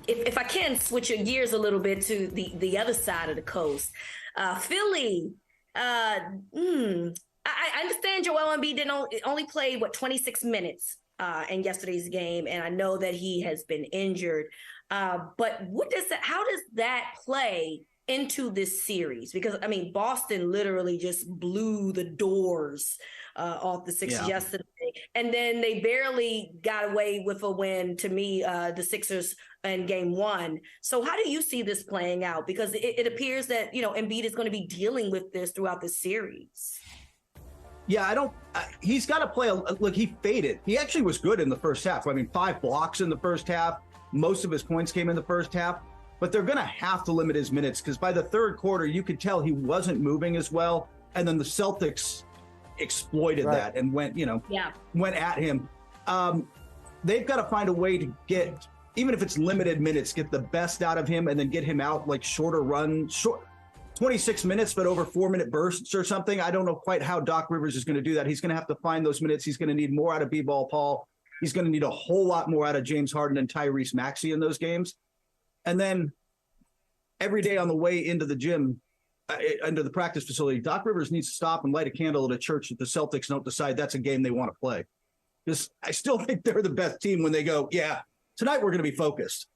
if I can switch your gears a little bit to the other side of the coast, Philly. Uh, mm, I understand Joel Embiid didn't only play 26 minutes in yesterday's game, and I know that he has been injured. But how does that play into this series? Because I mean, Boston literally just blew the doors off the Sixers yesterday, and then they barely got away with a win. To me, the Sixers in Game 1. So how do you see this playing out? Because it appears that Embiid is going to be dealing with this throughout the series. Yeah, he's got to play. Look, he faded. He actually was good in the first half. I mean, 5 blocks in the first half. Most of his points came in the first half. But they're going to have to limit his minutes because by the third quarter, you could tell he wasn't moving as well. And then the Celtics exploited that and went at him. They've got to find a way to get, even if it's limited minutes, get the best out of him and then get him out like shorter 26 minutes, but over 4-minute bursts or something. I don't know quite how Doc Rivers is going to do that. He's going to have to find those minutes. He's going to need more out of B-Ball Paul. He's going to need a whole lot more out of James Harden and Tyrese Maxey in those games. And then every day on the way into the gym, into the practice facility, Doc Rivers needs to stop and light a candle at a church that the Celtics don't decide that's a game they want to play. Because I still think they're the best team when they go, yeah, tonight we're going to be focused.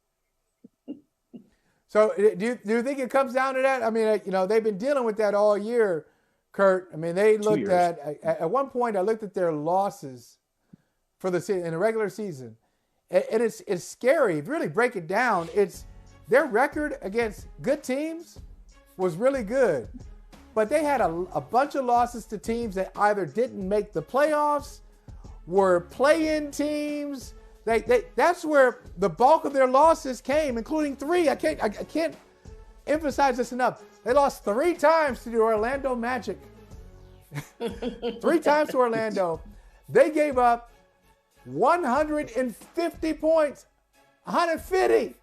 So do you think it comes down to that? I mean, they've been dealing with that all year, Kurt. I mean, they looked at one point, I looked at their losses for the season, in the regular season. And it's scary. If you really break it down, their record against good teams was really good. But they had a bunch of losses to teams that either didn't make the playoffs, were play-in teams. That's where the bulk of their losses came, including 3. I can't emphasize this enough. They lost 3 times to the Orlando Magic. 3 times to Orlando. They gave up 150 points, 150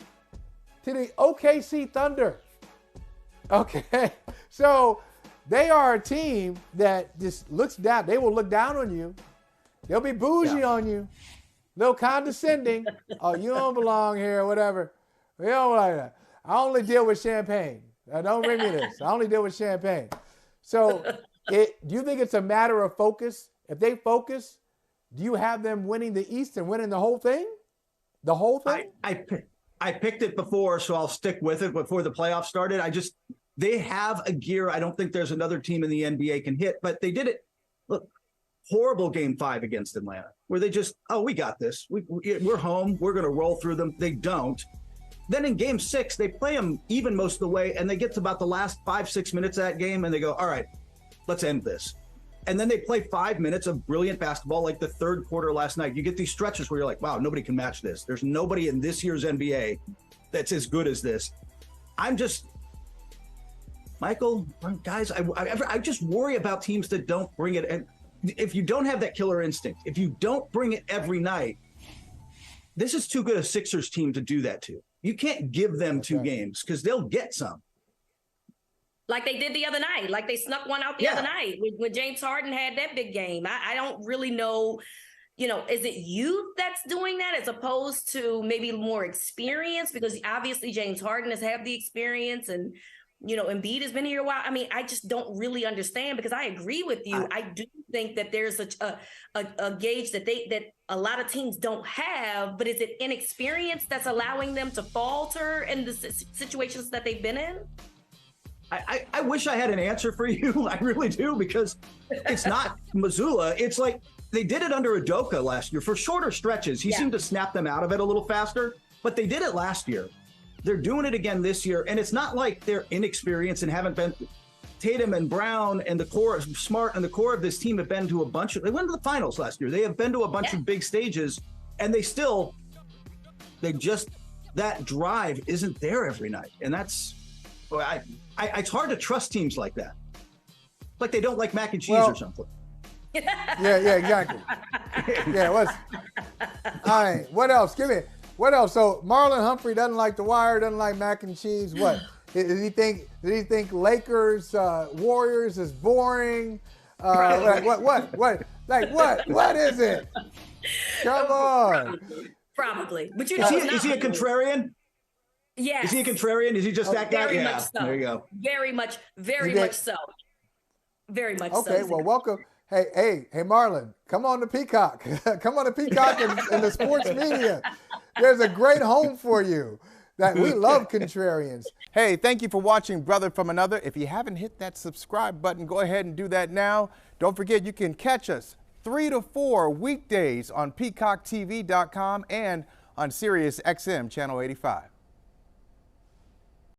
to the OKC Thunder. Okay, so they are a team that just looks down. They will look down on you. They'll be bougie on you. A little condescending. Oh, you don't belong here, whatever. We don't like that. I only deal with champagne. Don't bring me this. I only deal with champagne. So do you think it's a matter of focus? If they focus, do you have them winning the East and winning the whole thing? The whole thing? I picked it before, so I'll stick with it before the playoffs started. They have a gear I don't think there's another team in the NBA can hit, but they did it. Look, horrible Game 5 against Atlanta, where they just, we got this. We're home. We're going to roll through them. They don't. Then in Game 6, they play them even most of the way, and they get to about the last 5-6 minutes of that game, and they go, all right, let's end this. And then they play 5 minutes of brilliant basketball, like the third quarter last night. You get these stretches where you're like, wow, nobody can match this. There's nobody in this year's NBA that's as good as this. Michael, guys, I just worry about teams that don't bring it. And if you don't have that killer instinct, if you don't bring it every night, this is too good a Sixers team to do that to. You can't give them 2 games because they'll get some. Like they did the other night. Like they snuck one out the other night when James Harden had that big game. I don't really know, is it youth that's doing that as opposed to maybe more experience? Because obviously James Harden has had the experience and, Embiid has been here a while. I mean, I just don't really understand because I agree with you. I do think that there's a gauge that a lot of teams don't have, but is it inexperience that's allowing them to falter in the situations that they've been in? I wish I had an answer for you. I really do, because it's not Missoula. It's like they did it under Udoka last year for shorter stretches. He seemed to snap them out of it a little faster, but they did it last year. They're doing it again this year. And it's not like they're inexperienced and haven't been. Tatum and Brown and the core, Smart and the core of this team have been to they went to the finals last year. They have been to a bunch of big stages, and that drive isn't there every night. And that's, it's hard to trust teams like that. Like they don't like mac and cheese or something. Yeah, exactly. All right, what else? What else? So Marlon Humphrey doesn't like The Wire, doesn't like mac and cheese. What? Did he think Lakers, Warriors is boring? What? What is it? Come on. Probably. But is he a contrarian? Yes. Is he a contrarian? Is he just that guy? Very Yeah. much so. There you go. Very much so. Very much so. Okay, well, welcome. Hey, Marlon, come on to Peacock. Come on to Peacock and the sports media. There's a great home for you. That we love contrarians. Hey, thank you for watching Brother from Another. If you haven't hit that subscribe button, go ahead and do that now. Don't forget you can catch us 3 to 4 weekdays on PeacockTV.com and on Sirius XM Channel 85.